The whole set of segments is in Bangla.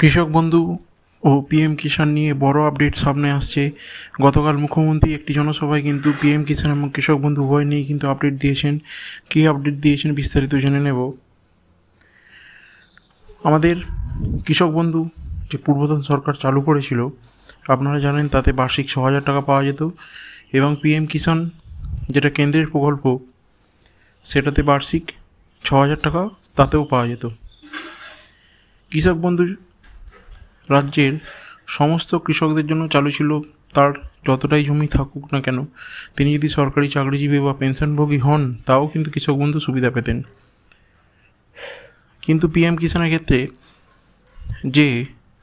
কৃষক বন্ধু ও পিএম কিষাণ নিয়ে বড় আপডেট সামনে আসছে। গতকাল মুখ্যমন্ত্রী একটি জনসভায় কিন্তু পিএম কিষাণ এবং কৃষক বন্ধু উভয় নিয়ে কিন্তু আপডেট দিয়েছেন। কী আপডেট দিয়েছেন বিস্তারিত জেনে নেব। আমাদের কৃষক বন্ধু যে পূর্বতন সরকার চালু করেছিল, আপনারা জানেন তাতে বার্ষিক 6,000 টাকা পাওয়া যেত, এবং পিএম কিষাণ যেটা কেন্দ্রের প্রকল্প, সেটাতে বার্ষিক 6,000 টাকা তাতেও পাওয়া যেত। কৃষক বন্ধুর রাজ্যের সমস্ত কৃষকদের জন্য চালু ছিল। তার যতটাই জমি থাকুক না কেন, তিনি যদি সরকারি চাকরিজীবী বা পেনশনভোগী হন, তাও কিন্তু কৃষক বন্ধু সুবিধা পেতেন। কিন্তু পিএম কিষাণের ক্ষেত্রে যে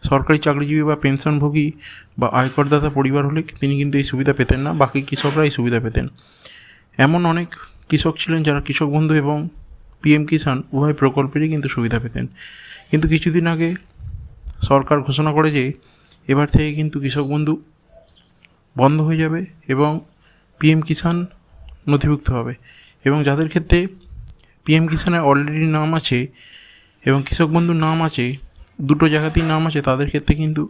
সরকারি চাকরিজীবী বা পেনশনভোগী বা আয়করদাতা পরিবার হলে তিনি কিন্তু এই সুবিধা পেতেন না, বাকি কৃষকরা এই সুবিধা পেতেন। এমন অনেক কৃষক ছিলেন যারা কৃষক বন্ধু এবং পিএম কিষাণ উভয় প্রকল্পেরই কিন্তু সুবিধা পেতেন। কিন্তু কিছুদিন আগে সরকার ঘোষণা করে যে এবার থেকে কিন্তু কৃষক বন্ধু বন্ধ হয়ে যাবে এবং পিএম কিষাণ নথিভুক্ত হবে, এবং যাদের ক্ষেত্রে পিএম কিষাণে অলরেডি নাম আছে এবং কৃষক বন্ধুর নাম আছে, দুটো জায়গাতেই নাম আছে, তাদের ক্ষেত্রে কিন্তু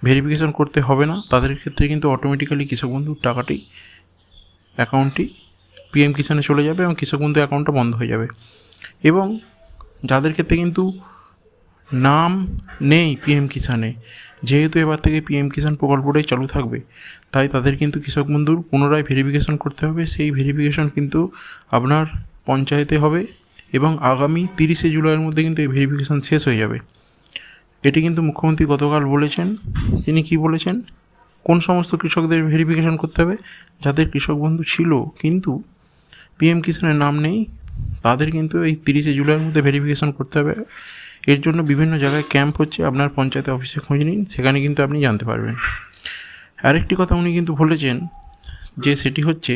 ভেরিফিকেশন করতে হবে না। তাদের ক্ষেত্রে কিন্তু অটোমেটিক্যালি কৃষক বন্ধুর টাকাটি অ্যাকাউন্টটি পিএম কিষাণে চলে যাবে এবং কৃষক বন্ধু অ্যাকাউন্টটা বন্ধ হয়ে যাবে। এবং যাদের ক্ষেত্রে কিন্তু নাম নেই পিএম কিষাণে, যেহেতু এবার থেকে পিএম কিষাণ প্রকল্পটাই চালু থাকবে, তাই তাদের কিন্তু কৃষক বন্ধুর পুনরায় ভেরিফিকেশন করতে হবে। সেই ভেরিফিকেশন কিন্তু আপনার পঞ্চায়েতে হবে এবং আগামী 30শে জুলাইয়ের মধ্যে কিন্তু এই ভেরিফিকেশন শেষ হয়ে যাবে। এটি কিন্তু মুখ্যমন্ত্রী গতকাল বলেছেন। তিনি কি বলেছেন? কোন সমস্ত কৃষকদের ভেরিফিকেশন করতে হবে? যাদের কৃষক বন্ধু ছিল কিন্তু পিএম কিষাণের নাম নেই, তাদের কিন্তু এই 30শে জুলাইয়ের মধ্যে ভেরিফিকেশন করতে হবে। এর জন্য বিভিন্ন জায়গায় ক্যাম্প হচ্ছে, আপনার পঞ্চায়েত অফিসে খোঁজ নিন, সেখানে কিন্তু আপনি জানতে পারবেন। আরেকটি কথা উনি কিন্তু বলেছেন, যে সেটি হচ্ছে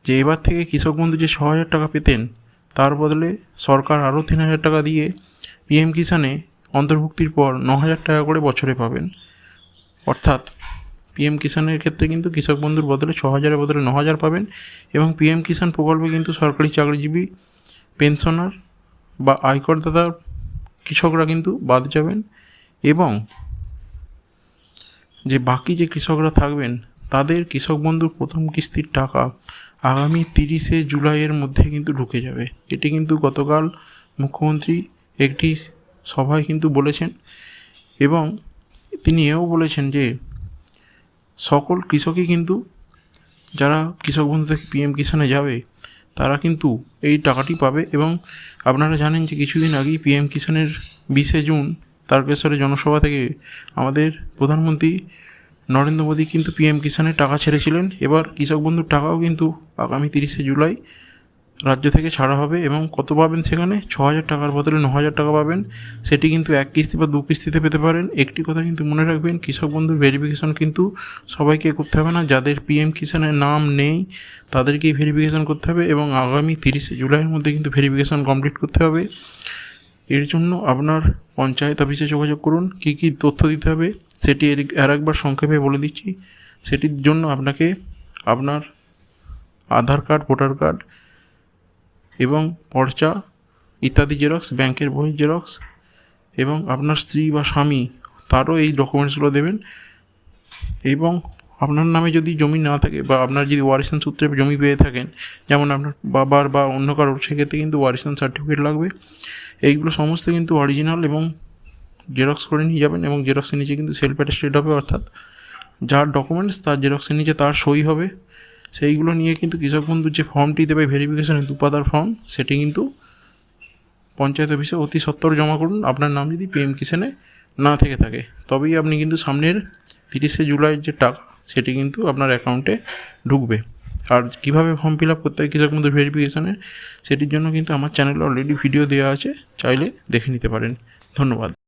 যে এবার থেকে কৃষক বন্ধু যে 6,000 টাকা পেতেন, তার বদলে সরকার আরও 3,000 টাকা দিয়ে পিএম কিষাণে অন্তর্ভুক্তির পর 9,000 টাকা করে বছরে পাবেন। অর্থাৎ পিএম কিষাণের ক্ষেত্রে কিন্তু কৃষক বন্ধুর বদলে 6,000-এর বদলে 9,000 পাবেন, এবং পিএম কিষাণ প্রকল্পে কিন্তু সরকারি চাকরিজীবী, পেনশনার বা আয়করদাতা কৃষকরা কিন্তু বাদ যাবেন, এবং যে বাকি যে কৃষকরা থাকবেন তাদের কৃষক বন্ধুর প্রথম কিস্তির টাকা আগামী 30শে জুলাইয়ের মধ্যে কিন্তু ঢুকে যাবে। এটি কিন্তু গতকাল মুখ্যমন্ত্রী একটি সভায় কিন্তু বলেছেন, এবং তিনি এও বলেছেন যে সকল কৃষকই কিন্তু, যারা কৃষক বন্ধু থেকে পিএম কিষাণে যাবে, তারা কিন্তু এই টাকাটি পাবে। এবং আপনারা জানেন যে কিছুদিন আগেই পিএম কিষাণের 20শে জুন তারকেশ্বরে জনসভা থেকে আমাদের প্রধানমন্ত্রী নরেন্দ্র মোদী কিন্তু পিএম কিষাণের টাকা ছেড়েছিলেন। এবার কৃষক বন্ধুর টাকাও কিন্তু আগামী 30শে জুলাই রাজ্য থেকে ছাড়া হবে, এবং কত পাবেন সেখানে? 6,000 টাকার বদলে 9,000 টাকা পাবেন। সেটি কিন্তু এক কিস্তি বা দু কিস্তিতে পেতে পারেন। একটি কথা কিন্তু মনে রাখবেন, কৃষক বন্ধুর ভেরিফিকেশন কিন্তু সবাইকে করতে হবে না। যাদের পিএম কিষাণের নাম নেই তাদেরকেই ভেরিফিকেশন করতে হবে, এবং আগামী 30শে জুলাইয়ের মধ্যে কিন্তু ভেরিফিকেশন কমপ্লিট করতে হবে। এর জন্য আপনার পঞ্চায়েত অফিসে যোগাযোগ করুন। কী কী তথ্য দিতে হবে সেটি আর একবার সংক্ষেপে বলে দিচ্ছি। সেটির জন্য আপনাকে আপনার আধার কার্ড, ভোটার কার্ড এবং পর্চা ইত্যাদি জেরক্স, ব্যাংকের বইয়ের জেরক্স, এবং আপনার স্ত্রী বা স্বামী তারও এই ডকুমেন্টসগুলো দেবেন। এবং আপনার নামে যদি জমি না থাকে, বা আপনার যদি ওয়ারিশান সূত্রে জমি পেয়ে থাকেন, যেমন আপনার বাবার বা অন্য কারোর, সেক্ষেত্রে কিন্তু ওয়ারিশান সার্টিফিকেট লাগবে। এইগুলো সমস্ত কিন্তু অরিজিনাল এবং জেরক্স করে নিয়ে যাবেন, এবং জেরক্সের নিচে কিন্তু সেলফ অ্যাটেস্টেড হবে, অর্থাৎ যার ডকুমেন্টস তার জেরক্সের নিচে তার সই হবে। সেইগুলো নিয়ে কিন্তু কৃষক বন্ধুর যে ফর্মটি দেবে ভেরিফিকেশনের 2 পাতার ফর্ম, সেটি কিন্তু পঞ্চায়েত অফিসে অতি সত্বর জমা করুন। আপনার নাম যদি পিএম কিষাণে না থেকে থাকে, তবেই আপনি কিন্তু সামনের 30শে জুলাইয়ের যে টাকা, সেটি কিন্তু আপনার অ্যাকাউন্টে ঢুকবে। আর কীভাবে ফর্ম ফিল আপ করতে হয় কৃষক বন্ধুর ভেরিফিকেশনের, সেটির জন্য কিন্তু আমার চ্যানেলে অলরেডি ভিডিও দেওয়া আছে, চাইলে দেখে নিতে পারেন। ধন্যবাদ।